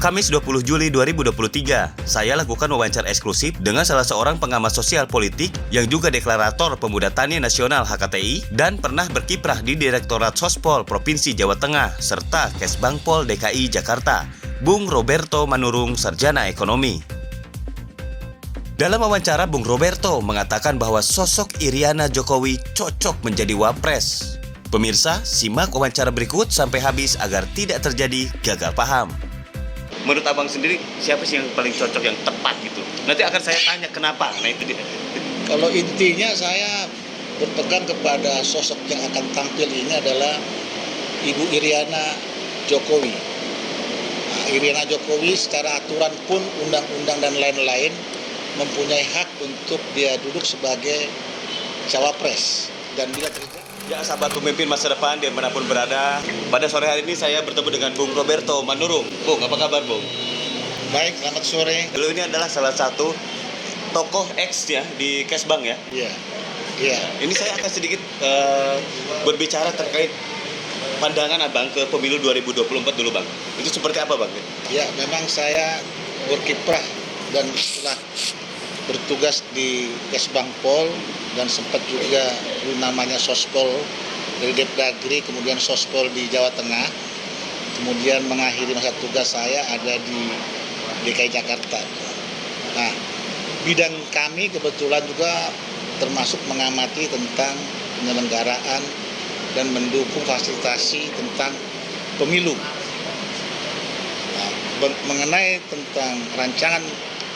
Kamis 20 Juli 2023, saya lakukan wawancara eksklusif dengan salah seorang pengamat sosial politik yang juga deklarator Pemuda Tani Nasional HKTI dan pernah berkiprah di Direktorat Sospol Provinsi Jawa Tengah serta Kesbangpol DKI Jakarta, Bung Roberto Manurung, Sarjana Ekonomi. Dalam wawancara, Bung Roberto mengatakan bahwa sosok Iriana Jokowi cocok menjadi wapres. Pemirsa, simak wawancara berikut sampai habis agar tidak terjadi gagal paham. Menurut abang sendiri, siapa sih yang paling cocok, yang tepat gitu? Nanti akan saya tanya kenapa. Nah itu dia. Kalau intinya saya berpegang kepada sosok yang akan tampil ini adalah Ibu Iriana Jokowi. Nah, Iriana Jokowi secara aturan pun, undang-undang dan lain-lain mempunyai hak untuk dia duduk sebagai cawapres. Dan bila terjadi Ya, sahabat pemimpin masa depan dimanapun berada, pada sore hari ini saya bertemu dengan Bung Roberto Manurung. Bung, apa kabar Bung? baik, selamat sore. Lalu ini adalah salah satu tokoh X ya di Kesbang ya. Iya. Ini saya akan sedikit berbicara terkait pandangan abang ke pemilu 2024 dulu bang. Itu seperti apa bang? Ya, memang saya berkiprah dan setelah bertugas di Kesbangpol dan sempat juga namanya Sospol dari Depdagri, kemudian Sospol di Jawa Tengah, kemudian mengakhiri masa tugas saya ada di DKI Jakarta. Nah, bidang kami kebetulan juga termasuk mengamati tentang penyelenggaraan dan mendukung fasilitasi tentang pemilu. Nah, mengenai tentang rancangan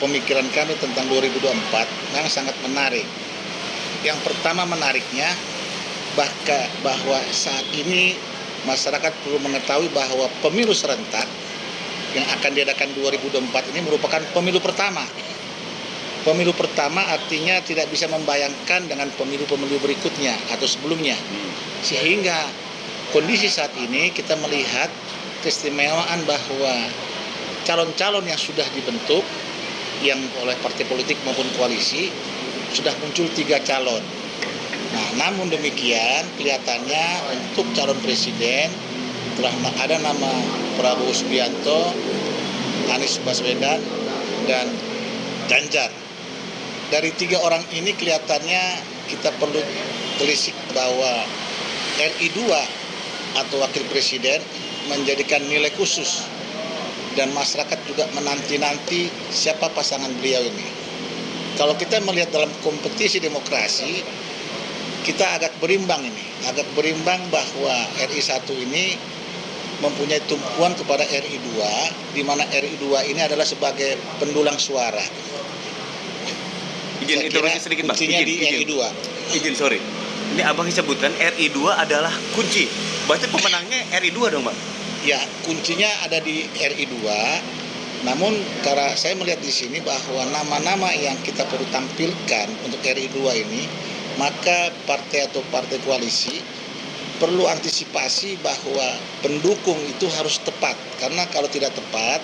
pemikiran kami tentang 2024 memang sangat menarik. Yang pertama menariknya bahwa saat ini masyarakat perlu mengetahui bahwa pemilu serentak yang akan diadakan 2024 ini merupakan pemilu pertama. Pemilu pertama artinya tidak bisa membayangkan dengan pemilu-pemilu berikutnya atau sebelumnya. Sehingga kondisi saat ini kita melihat keistimewaan bahwa calon-calon yang sudah dibentuk yang oleh partai politik maupun koalisi sudah muncul 3 calon. Nah, namun demikian kelihatannya untuk calon presiden telah ada nama Prabowo Subianto, Anies Baswedan, dan Ganjar. Dari 3 orang ini kelihatannya kita perlu telisik bahwa RI 2 atau wakil presiden menjadikan nilai khusus dan masyarakat juga menanti-nanti siapa pasangan beliau ini. Kalau kita melihat dalam kompetisi demokrasi, kita agak berimbang bahwa RI 1 ini mempunyai tumpuan kepada RI 2, di mana RI 2 ini adalah sebagai pendulang suara. Izin interupsi sedikit bang. Kuncinya di RI 2. Izin, sorry. Ini abang sebutkan RI 2 adalah kunci. Berarti pemenangnya RI 2 dong bang? Ya, kuncinya ada di RI 2. Namun karena saya melihat di sini bahwa nama-nama yang kita perlu tampilkan untuk RI 2 ini, maka partai atau partai koalisi perlu antisipasi bahwa pendukung itu harus tepat. Karena kalau tidak tepat,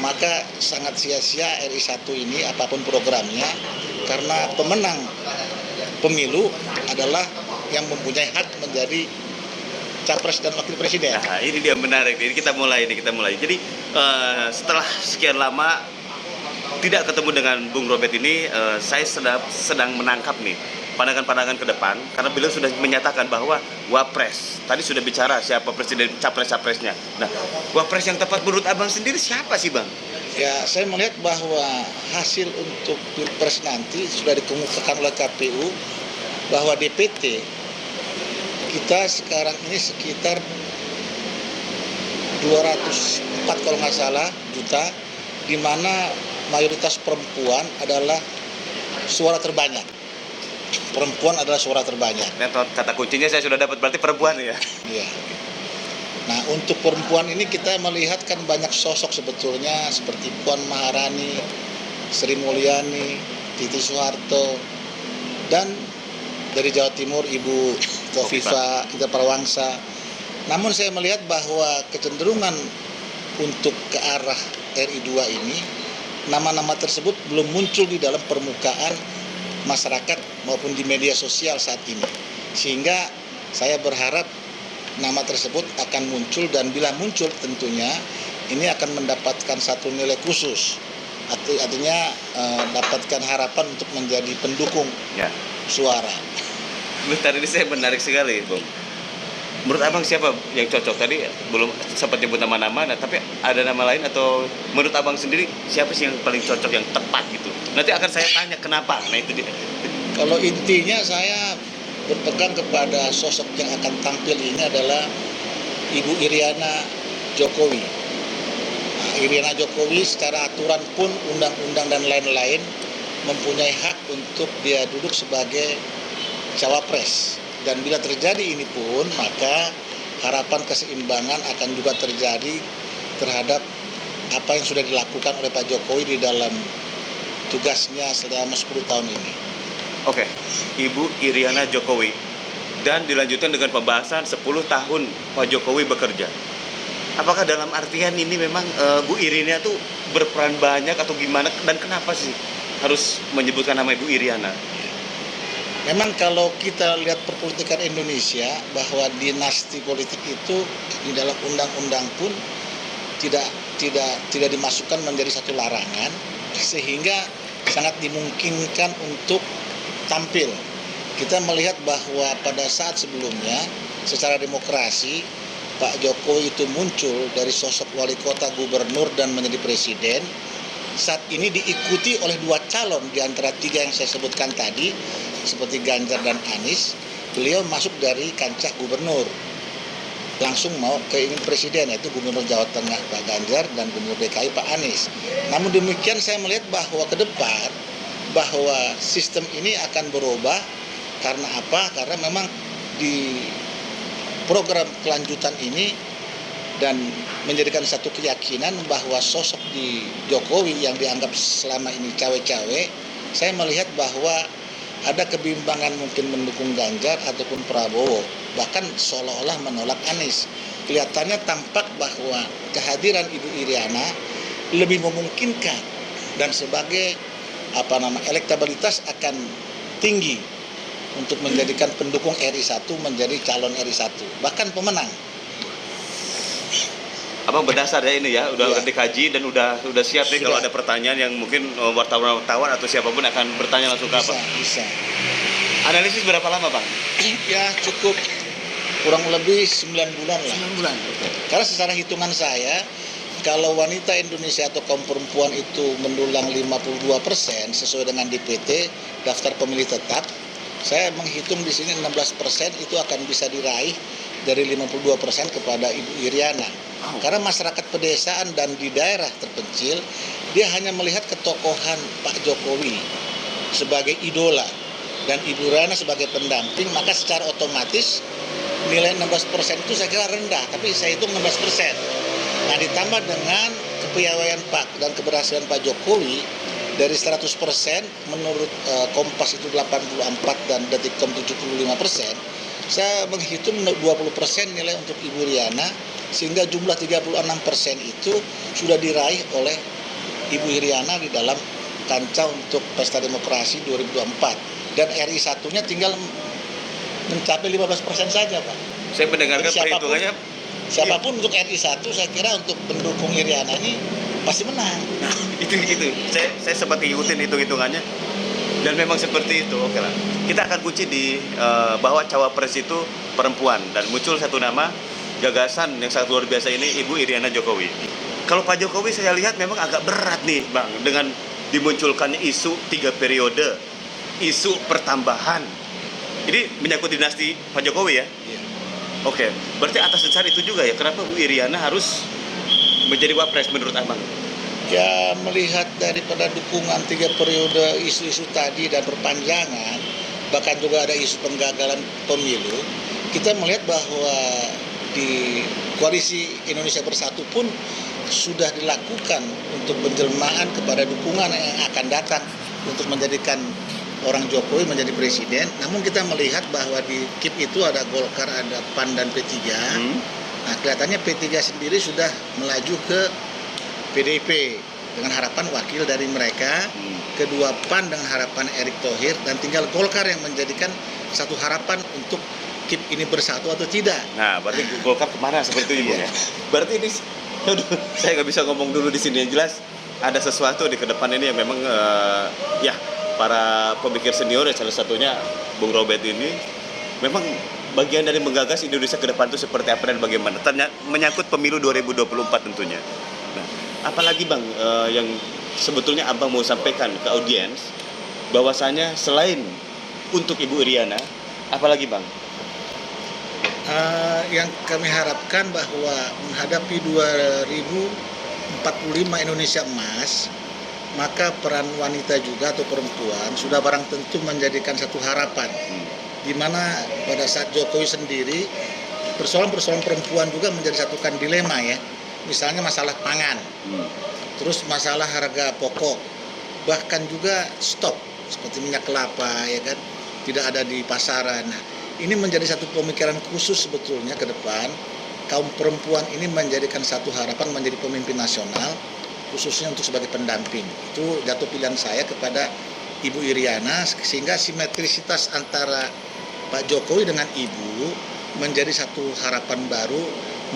maka sangat sia-sia RI 1 ini apapun programnya, karena pemenang pemilu adalah yang mempunyai hak menjadi capres dan wakil presiden. Nah, ini dia menarik. Jadi kita mulai. Jadi setelah sekian lama tidak ketemu dengan Bung Robert ini, saya sedang menangkap nih pandangan-pandangan ke depan, karena beliau sudah menyatakan bahwa wapres. Tadi sudah bicara siapa presiden, capres-capresnya. Nah, wapres yang tepat menurut abang sendiri siapa sih bang? Ya, saya melihat bahwa hasil untuk pilpres nanti sudah dikemukakan oleh KPU bahwa DPT kita sekarang ini sekitar 204 kalau nggak salah juta, di mana mayoritas perempuan adalah suara terbanyak. Perempuan adalah suara terbanyak. Dan kata kuncinya saya sudah dapat, berarti perempuan ya? Iya. Nah, untuk perempuan ini kita melihat kan banyak sosok sebetulnya seperti Puan Maharani, Sri Mulyani, Titi Soeharto, dan dari Jawa Timur Ibu Kofifa Indar Parawansa. Namun saya melihat bahwa kecenderungan untuk ke arah RI 2 ini, nama-nama tersebut belum muncul di dalam permukaan masyarakat maupun di media sosial saat ini. Sehingga saya berharap nama tersebut akan muncul, dan bila muncul tentunya ini akan mendapatkan satu nilai khusus. Artinya dapatkan harapan untuk menjadi pendukung Ya. suara. Bentar, ini saya menarik sekali, Bung. Menurut Abang siapa yang cocok? Tadi belum sempat nyebut nama-nama, tapi ada nama lain atau menurut Abang sendiri siapa sih yang paling cocok, yang tepat gitu? Nanti akan saya tanya kenapa. Nah itu dia. Kalau intinya saya berpegang kepada sosok yang akan tampil ini adalah Ibu Iriana Jokowi. Nah, Iriana Jokowi secara aturan pun undang-undang dan lain-lain mempunyai hak untuk dia duduk sebagai cawapres. Dan bila terjadi ini pun, maka harapan keseimbangan akan juga terjadi terhadap apa yang sudah dilakukan oleh Pak Jokowi di dalam tugasnya selama 10 tahun ini. Oke, Ibu Iriana Jokowi. Dan dilanjutkan dengan pembahasan 10 tahun Pak Jokowi bekerja. Apakah dalam artian ini memang Bu Iriana tuh berperan banyak atau gimana? Dan kenapa sih harus menyebutkan nama Ibu Iriana? Memang kalau kita lihat perpolitikan Indonesia, bahwa dinasti politik itu di dalam undang-undang pun tidak dimasukkan menjadi satu larangan, sehingga sangat dimungkinkan untuk tampil. Kita melihat bahwa pada saat sebelumnya secara demokrasi Pak Jokowi itu muncul dari sosok wali kota, gubernur, dan menjadi presiden. Saat ini diikuti oleh 2 calon di antara 3 yang saya sebutkan tadi, seperti Ganjar dan Anies. Beliau masuk dari kancah gubernur, langsung mau ke ingin presiden, yaitu Gubernur Jawa Tengah Pak Ganjar dan Gubernur DKI Pak Anies. Namun demikian saya melihat bahwa ke depan bahwa sistem ini akan berubah. Karena apa? Karena memang di program kelanjutan ini dan menjadikan satu keyakinan bahwa sosok di Jokowi yang dianggap selama ini cawe-cawe, saya melihat bahwa ada kebimbangan mungkin mendukung Ganjar ataupun Prabowo, bahkan seolah-olah menolak Anies. Kelihatannya tampak bahwa kehadiran Ibu Iriana lebih memungkinkan dan sebagai elektabilitas akan tinggi untuk menjadikan pendukung RI1 menjadi calon RI1, bahkan pemenang. Abang berdasar ya ini ya, udah Ya. dikaji dan udah siap nih Sudah. kalau ada pertanyaan yang mungkin wartawan atau siapapun akan bertanya langsung ke Abang. Bisa. Analisis berapa lama, Bang? Ya cukup, kurang lebih 9 bulan lah. 9 bulan. Karena secara hitungan saya, kalau wanita Indonesia atau kaum perempuan itu mendulang 52% sesuai dengan DPT, daftar pemilih tetap, saya menghitung di sini 16% itu akan bisa diraih dari 52% kepada Ibu Iriana. Karena masyarakat pedesaan dan di daerah terpencil, dia hanya melihat ketokohan Pak Jokowi sebagai idola dan Ibu Iriana sebagai pendamping, maka secara otomatis nilai 16% itu saya kira rendah, tapi saya hitung 16%. Nah, ditambah dengan kepiawaian Pak dan keberhasilan Pak Jokowi dari 100%, menurut Kompas itu 84 dan Detikcom 75%, saya menghitung 20% nilai untuk Ibu Iriana, sehingga jumlah 36% itu sudah diraih oleh Ibu Iriana di dalam kancah untuk Pesta Demokrasi 2024. Dan RI1-nya tinggal mencapai 15% saja, Pak. Saya mendengarkan Jadi perhitungannya. Siapapun untuk RI1, saya kira untuk pendukung Iriana ini pasti menang. itu saya sempat ngikutin hitungannya dan memang seperti itu. Oke lah, kita akan kunci di bahwa cawapres itu perempuan dan muncul satu nama, gagasan yang sangat luar biasa ini, Ibu Iriana Jokowi. Kalau Pak Jokowi saya lihat memang agak berat nih, Bang, dengan dimunculkannya isu 3 periode, isu pertambahan. Ini menyangkut dinasti Pak Jokowi ya. Iya. Oke, berarti atas dasar itu juga ya kenapa Bu Iriana harus menjadi wapres menurut Abang? Ya, melihat daripada dukungan 3 periode, isu-isu tadi dan perpanjangan, bahkan juga ada isu penggagalan pemilu, kita melihat bahwa di Koalisi Indonesia Bersatu pun sudah dilakukan untuk penjelmaan kepada dukungan yang akan datang untuk menjadikan orang Jokowi menjadi presiden. Namun kita melihat bahwa di KIP itu ada Golkar, ada PAN dan P3. Nah, kelihatannya P3 sendiri sudah melaju ke PDIP dengan harapan wakil dari mereka, kedua PAN dengan harapan Erick Thohir, dan tinggal Golkar yang menjadikan satu harapan untuk KIP ini bersatu atau tidak. Nah, berarti Golkar kemana seperti itu ya? Berarti ini Aduh, saya nggak bisa ngomong dulu di sini. Yang jelas ada sesuatu di ke depan ini yang memang ya para pemikir senior ya, salah satunya Bung Robert ini memang bagian dari menggagas Indonesia ke depan itu seperti apa dan bagaimana. Menyangkut pemilu 2024 tentunya. Nah, apalagi Bang yang sebetulnya Abang mau sampaikan ke audiens bahwasanya selain untuk Ibu Iriana, apalagi Bang? Yang kami harapkan bahwa menghadapi 2045 Indonesia emas, maka peran wanita juga atau perempuan sudah barang tentu menjadikan satu harapan, di mana pada saat Jokowi sendiri persoalan-persoalan perempuan juga menjadi satu kan dilema ya, misalnya masalah pangan, terus masalah harga pokok, bahkan juga stok seperti minyak kelapa ya kan tidak ada di pasaran. Nah, ini menjadi satu pemikiran khusus sebetulnya ke depan. Kaum perempuan ini menjadikan satu harapan menjadi pemimpin nasional, khususnya untuk sebagai pendamping. Itu jatuh pilihan saya kepada Ibu Iriana, sehingga simetrisitas antara Pak Jokowi dengan Ibu menjadi satu harapan baru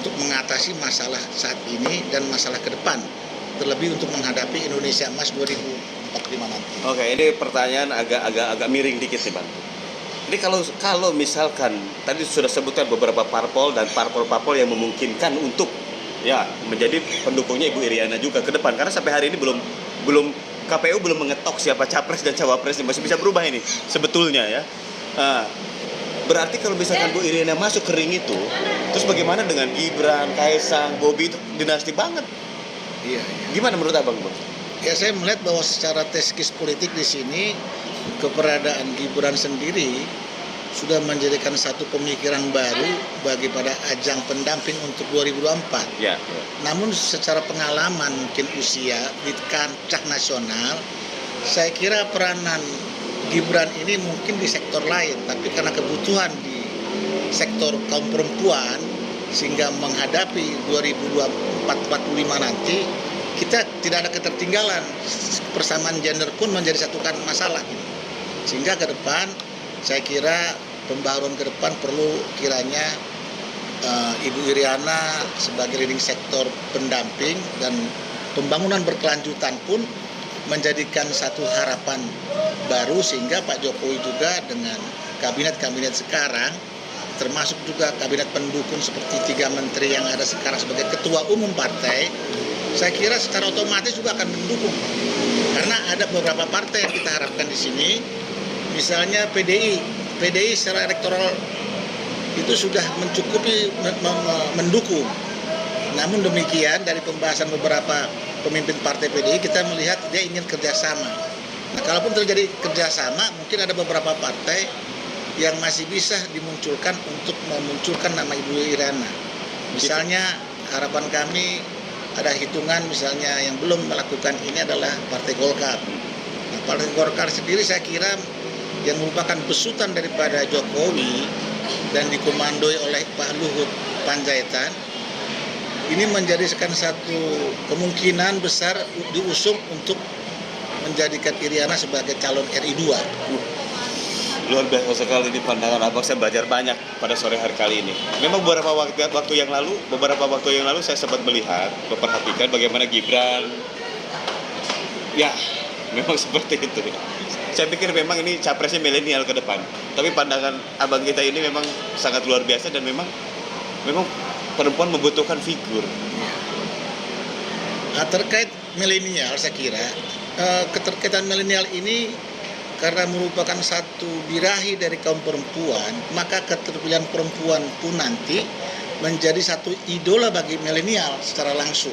untuk mengatasi masalah saat ini dan masalah ke depan, terlebih untuk menghadapi Indonesia Emas 2045 nanti. Oke, ini pertanyaan agak miring dikit nih Bang. Ini kalau misalkan tadi sudah sebutkan beberapa parpol dan parpol-parpol yang memungkinkan untuk ya menjadi pendukungnya Ibu Iriana juga ke depan, karena sampai hari ini belum KPU belum mengetok siapa capres dan cawapres, masih bisa berubah ini sebetulnya ya. Berarti kalau misalkan Bu Iriana masuk ke ring itu, terus bagaimana dengan Gibran, Kaisang, Bobi, itu dinasti banget. Iya. Gimana menurut Abang, Bang? Ya, saya melihat bahwa secara teskis politik di sini keberadaan Gibran sendiri sudah menjadikan satu pemikiran baru bagi pada ajang pendamping untuk 2024. Ya. Namun secara pengalaman mungkin usia di kancah nasional, saya kira peranan Gibran ini mungkin di sektor lain, tapi karena kebutuhan di sektor kaum perempuan sehingga menghadapi 2024-45 nanti kita tidak ada ketertinggalan, persamaan gender pun menjadi satu kan masalah. Sehingga ke depan saya kira pembaharuan ke depan perlu kiranya Ibu Iriana sebagai leading sektor pendamping dan pembangunan berkelanjutan pun menjadikan satu harapan baru, sehingga Pak Jokowi juga dengan kabinet-kabinet sekarang termasuk juga kabinet pendukung seperti 3 menteri yang ada sekarang sebagai ketua umum partai, saya kira secara otomatis juga akan mendukung. Karena ada beberapa partai yang kita harapkan di sini, misalnya PDI secara elektoral itu sudah mencukupi mendukung. Namun demikian dari pembahasan beberapa pemimpin partai PDI kita melihat dia ingin kerjasama. Nah, kalaupun terjadi kerjasama, mungkin ada beberapa partai yang masih bisa dimunculkan untuk memunculkan nama Ibu Iriana. Misalnya harapan kami ada hitungan misalnya yang belum melakukan ini adalah Partai Golkar. Nah, Partai Golkar sendiri saya kira yang merupakan besutan daripada Jokowi dan dikomandoi oleh Pak Luhut Panjaitan, ini menjadikan satu kemungkinan besar diusung untuk menjadikan Iriana sebagai calon RI 2. Luar biasa sekali di pandangan Abang, saya belajar banyak pada sore hari kali ini. Memang beberapa waktu yang lalu saya sempat melihat, memperhatikan bagaimana Gibran. Ya, memang seperti itu. Saya pikir memang ini capresnya milenial ke depan. Tapi pandangan Abang kita ini memang sangat luar biasa dan memang perempuan membutuhkan figur. Nah, terkait milenial saya kira keterkaitan milenial ini karena merupakan satu birahi dari kaum perempuan, maka keterpilihan perempuan pun nanti menjadi satu idola bagi milenial secara langsung.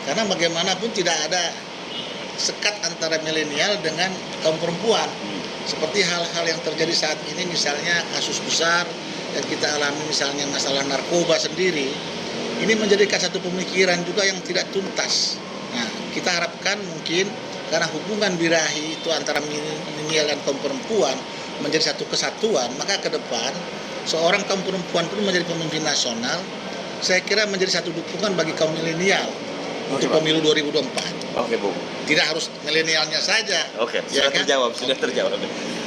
Karena bagaimanapun tidak ada sekat antara milenial dengan kaum perempuan. Seperti hal-hal yang terjadi saat ini, misalnya kasus besar yang kita alami, misalnya masalah narkoba sendiri, ini menjadikan satu pemikiran juga yang tidak tuntas. Nah, kita harapkan mungkin karena hubungan birahi itu antara milenial dan kaum perempuan menjadi satu kesatuan, maka ke depan seorang kaum perempuan pun menjadi pemimpin nasional, saya kira menjadi satu dukungan bagi kaum milenial untuk pemilu 2024. Oke, Bung. Tidak harus milenialnya saja. Oke, ya sudah kan? terjawab.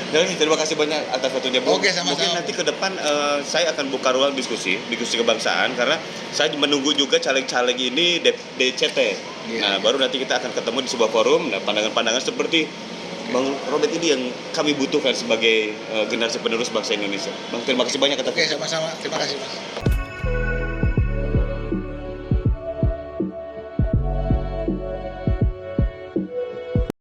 Terima kasih banyak atas waktunya, Bu. Oke, sama-sama. Mungkin nanti ke depan saya akan buka ruang diskusi kebangsaan karena saya menunggu juga caleg-caleg ini DCT. Iya. Nah, baru nanti kita akan ketemu di sebuah forum. Nah, pandangan-pandangan seperti Bang Robert ini yang kami butuhkan sebagai generasi penerus bangsa Indonesia. Bang, terima kasih banyak atas Oke, sama-sama. Terima kasih, Mas.